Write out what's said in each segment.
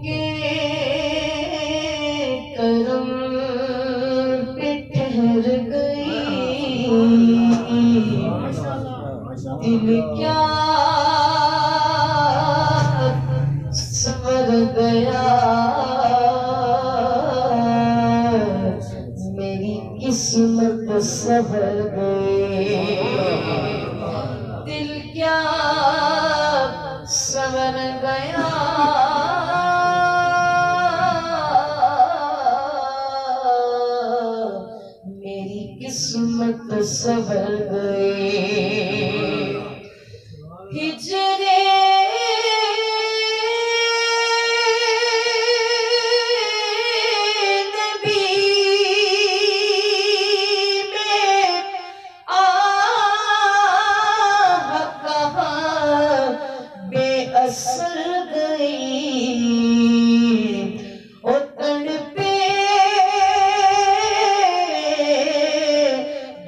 کے کرم پہ ٹھہر گئی، دل کیا سنور گیا، میری قسمت سنور گئی، دل کیا سنور گیا، میری قسمت سنور گئی، ہجرے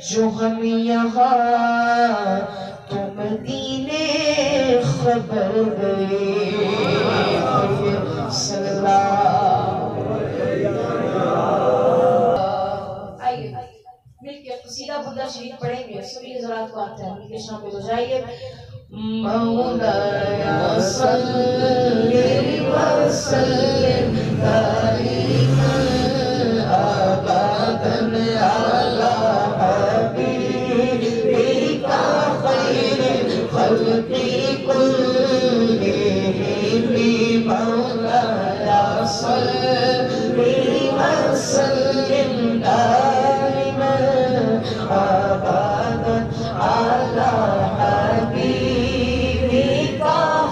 جو ہم یہاں تو مدینے خبر گئے، صلی اللہ آئیے مل کے قصیدہ بردہ شریف پڑھیں گے، سبھی حضرات کو آتا ہے مل کے شامل ہو جائیے۔ مولایا صلی وسلم دائما ابدا علی حبیبک خیر الخلق كلهم، مولایا صلی وسلم دائما ابدا علی حبیبک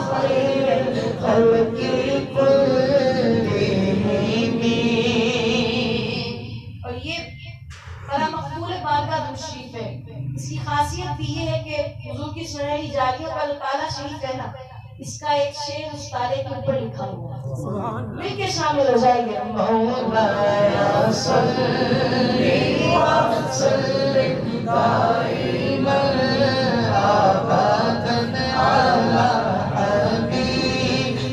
خیر الخلق كلهم۔ اور یہ بڑا مقبول بارگاہ درود شریف ہے، اس کی خاصیت بھی یہ ہے کہ حضور کی سنہری جاریہ کا تعالیٰ شریف ہے نا، اس کا ایک شعر اس تالے کے اوپر لکھا ہوا ہے، مل کے شامل ہو جائیے۔ مولایا صلی وسلم دائما ابدا علی حبیبک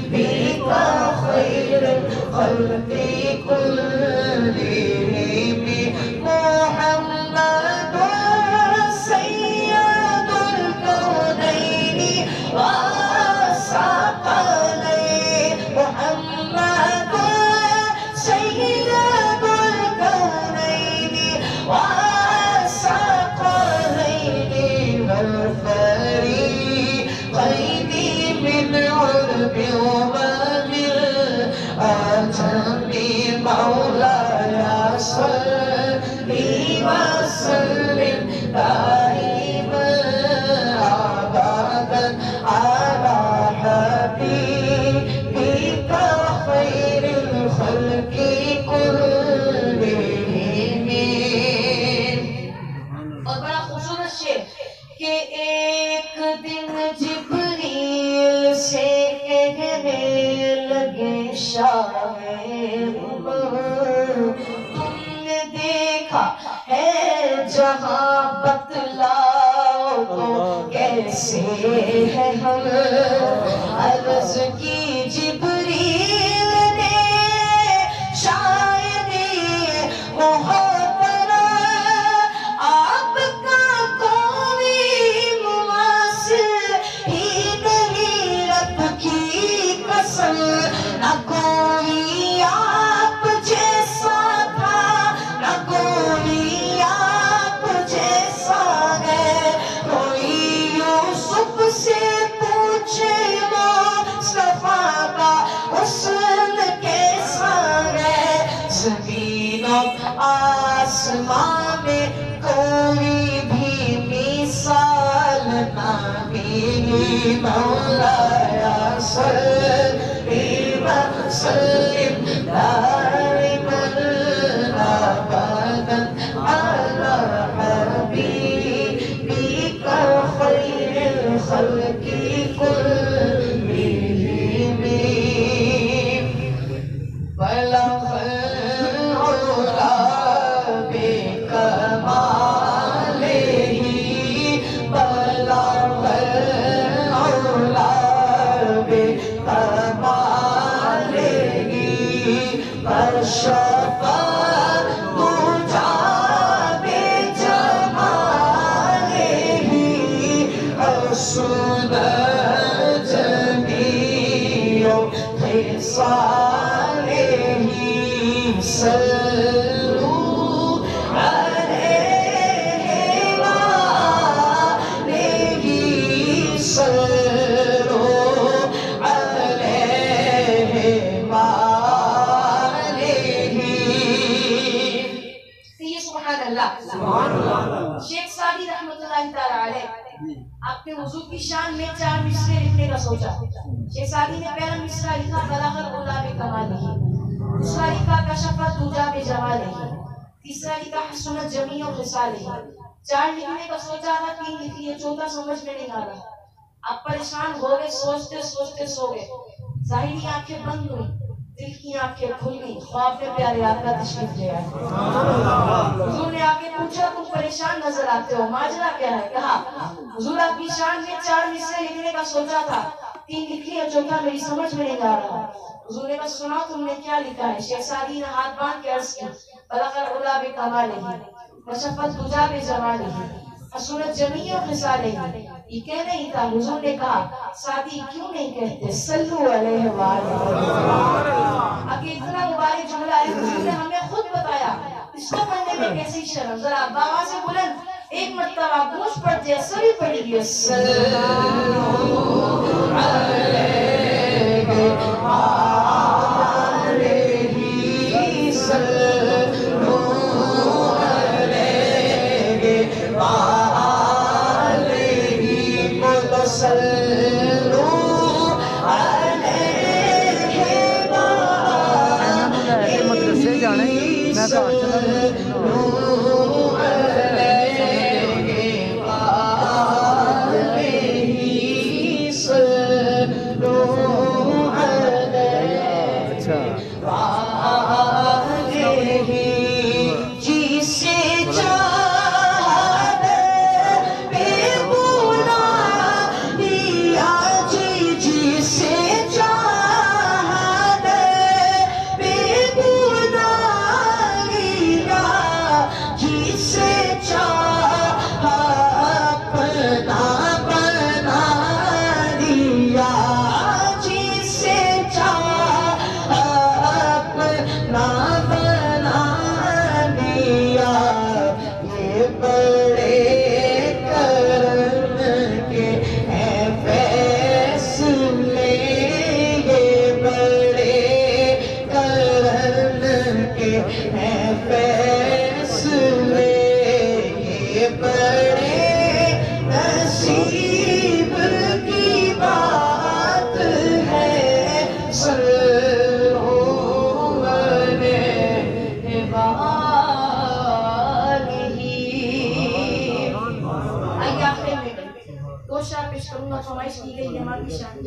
خیر الخلق كلهم، محمد سید الکونین والثقلین، محمد سید الکونین والثقلین والفریقین من عرب ومن عجم، مولایا صلی وسلم دائما ابدا علی حبیبک خیر الخلق كلهم۔ اور بڑا خوبصورت شعر کہ ایک دن جبریل سے کہنے لگے شاہ عمر، تم نے دیکھا ہے جہاں بتلاؤ تو کیسے ہے ہم، عرض کی جبریل نے شاعری محترم، آپ کا کوئی مماثل ہی نہیں، رب کی قسم نہ کوئی آپ جیسا تھا، نہ کوئی آپ جیسا ہے، کوئی یوسف سے پوچھے مصطفیٰ کا حسن کیسا ہے، زمین و آسمان میں کوئی بھی مثال نہ ملی، مولایا صلی وسلم دائما ابدا علی حبیبک خیر الخلق كلهم، بلغ العلا بكماله، بلغ العلا بكماله، شیخ سعدی رحمۃ اللہ تعالی علیہ آپ نے وضو کی شان میں 4 مصرے لکھنے کا سوچا. شیخ سعدی نے پہلا مصرع لکھا بلغ العلا بکمالہ، دوسرا لکھا کشف الدجی بجمالہ، تیسرا لکھا حسنت جمیع خصالہ. 4 لکھنے کا سوچا تھا، 3 لکھ لیے، چوتھا سمجھ میں نہیں آ رہا. آپ پریشان ہو گئے، سوچتے سوچتے سو گئے. ظاہری آنکھیں بند ہوئی، دل کی آنکھیں کھل گئی. خواب میں پیارے آقا تشریف لے آئے. حضور نے آ کے پوچھا تم پریشان نظر آتے ہو، ماجرا کیا ہے؟ کہا حضور آپ کی شان میں 4 مصرے لکھنے کا سوچا تھا، 3 لکھ لیے، چوتھا میری سمجھ میں نہیں آ رہا. حضور نے بس سنا تم نے کیا لکھا ہے. شیخ سعدی نے ہاتھ باندھ کے عرض کی بلغ العلا بکمالہ کشف الدجی بجمالہ حسنت جمیع خصالہ. یہ کہنا ہی تھا. حضور نے کہا سعدی کیوں نہیں کہتے صلو علیہ وآلہ. اگر اتنا مبارک جملہ ہے حضور نے ہمیں خود بتایا، اس کو پڑھنے میں کیسی شرم. ذرا باوا سے بلند ایک مرتبہ گونج پڑ جائے، سبھی پڑھیے صلو علیہ فرمائش کی گئی ہے ہماری شان.